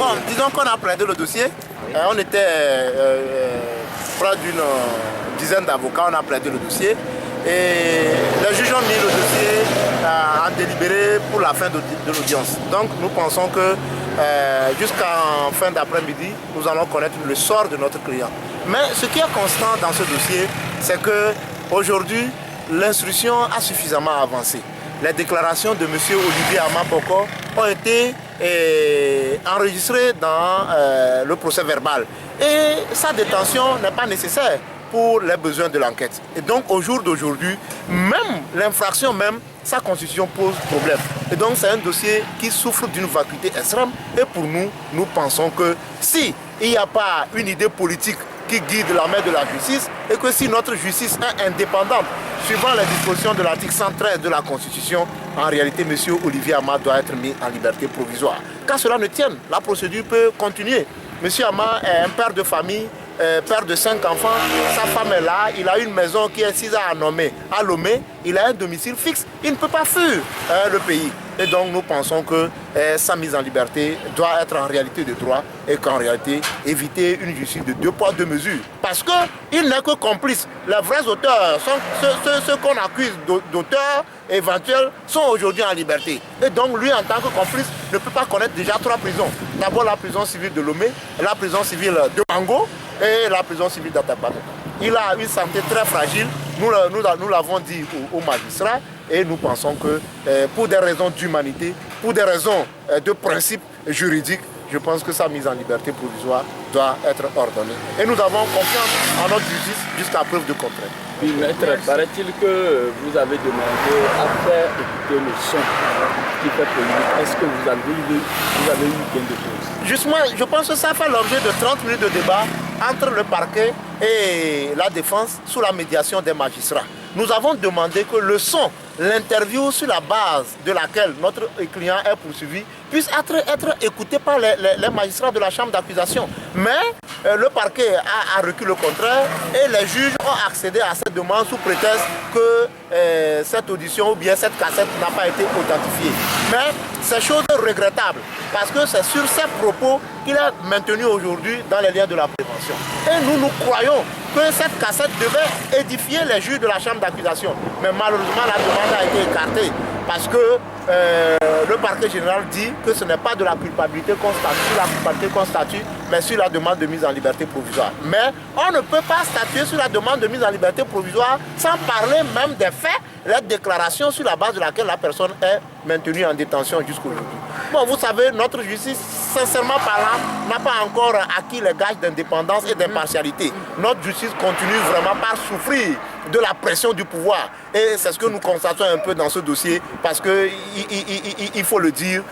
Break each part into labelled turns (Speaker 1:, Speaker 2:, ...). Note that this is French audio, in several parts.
Speaker 1: Bon, disons qu'on a plaidé le dossier. On était près d'une dizaine d'avocats, on a plaidé le dossier. Et les juges ont mis le dossier en délibéré pour la fin de l'audience. Donc nous pensons que jusqu'en fin d'après-midi, nous allons connaître le sort de notre client. Mais ce qui est constant dans ce dossier, c'est qu'aujourd'hui, l'instruction a suffisamment avancé. Les déclarations de M. Olivier Amapoko ont été enregistrées dans le procès verbal. Et sa détention n'est pas nécessaire pour les besoins de l'enquête. Et donc au jour d'aujourd'hui, même l'infraction sa constitution pose problème. Et donc c'est un dossier qui souffre d'une vacuité extrême. Et pour nous, nous pensons que si il n'y a pas une idée politique qui guide la main de la justice, et que si notre justice est indépendante, suivant les dispositions de l'article 113 de la Constitution, en réalité, M. Olivier Ama doit être mis en liberté provisoire. Quand cela ne tienne, la procédure peut continuer. M. Ama est un père de famille, père de 5 enfants, sa femme est là, il a une maison qui est 6 ans à Lomé, il a un domicile fixe, il ne peut pas fuir le pays. Et donc nous pensons que sa mise en liberté doit être en réalité de droit et qu'en réalité éviter une justice de 2 poids 2 mesures. Parce qu'il n'est que complice. Les vrais auteurs, ceux qu'on accuse d'auteurs éventuels, sont aujourd'hui en liberté. Et donc lui en tant que complice ne peut pas connaître déjà 3 prisons. D'abord la prison civile de Lomé, la prison civile de Mango et la prison civile d'Atabane. Il a une santé très fragile, nous l'avons dit aux magistrats, et nous pensons que pour des raisons d'humanité, pour des raisons de principe juridique, je pense que sa mise en liberté provisoire doit être ordonnée. Et nous avons confiance en notre justice jusqu'à preuve de contraire.
Speaker 2: Oui, maître, paraît-il que vous avez demandé à faire écouter le son qui fait polémique. Est-ce que vous avez eu gain de cause?
Speaker 1: Justement, je pense que ça fait l'objet de 30 minutes de débat entre le parquet et la défense sous la médiation des magistrats. Nous avons demandé que le son, l'interview sur la base de laquelle notre client est poursuivi, puisse être écouté par les magistrats de la chambre d'accusation. Mais le parquet a reculé le contraire et les juges ont accédé à cette demande sous prétexte que cette audition ou bien cette cassette n'a pas été authentifiée. Mais c'est chose regrettable parce que c'est sur ces propos qu'il est maintenu aujourd'hui dans les liens de la prévention. Et nous croyons que cette cassette devait édifier les juges de la chambre d'accusation. Mais malheureusement, la demande a été écartée parce que le parquet général dit que ce n'est pas de la culpabilité qu'on statue, mais sur la demande de mise en liberté provisoire. Mais on ne peut pas statuer sur la demande de mise en liberté provisoire sans parler même des faits, la déclaration sur la base de laquelle la personne est maintenue en détention jusqu'aujourd'hui. Bon, vous savez, notre justice, sincèrement parlant, n'a pas encore acquis les gages d'indépendance et d'impartialité. Notre justice continue vraiment par souffrir de la pression du pouvoir. Et c'est ce que nous constatons un peu dans ce dossier, parce qu'il faut le dire,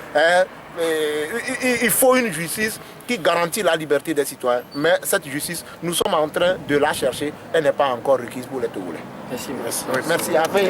Speaker 1: il faut une justice qui garantit la liberté des citoyens. Mais cette justice, nous sommes en train de la chercher, elle n'est pas encore requise pour les Togolais.
Speaker 2: Merci.
Speaker 1: Merci. Après,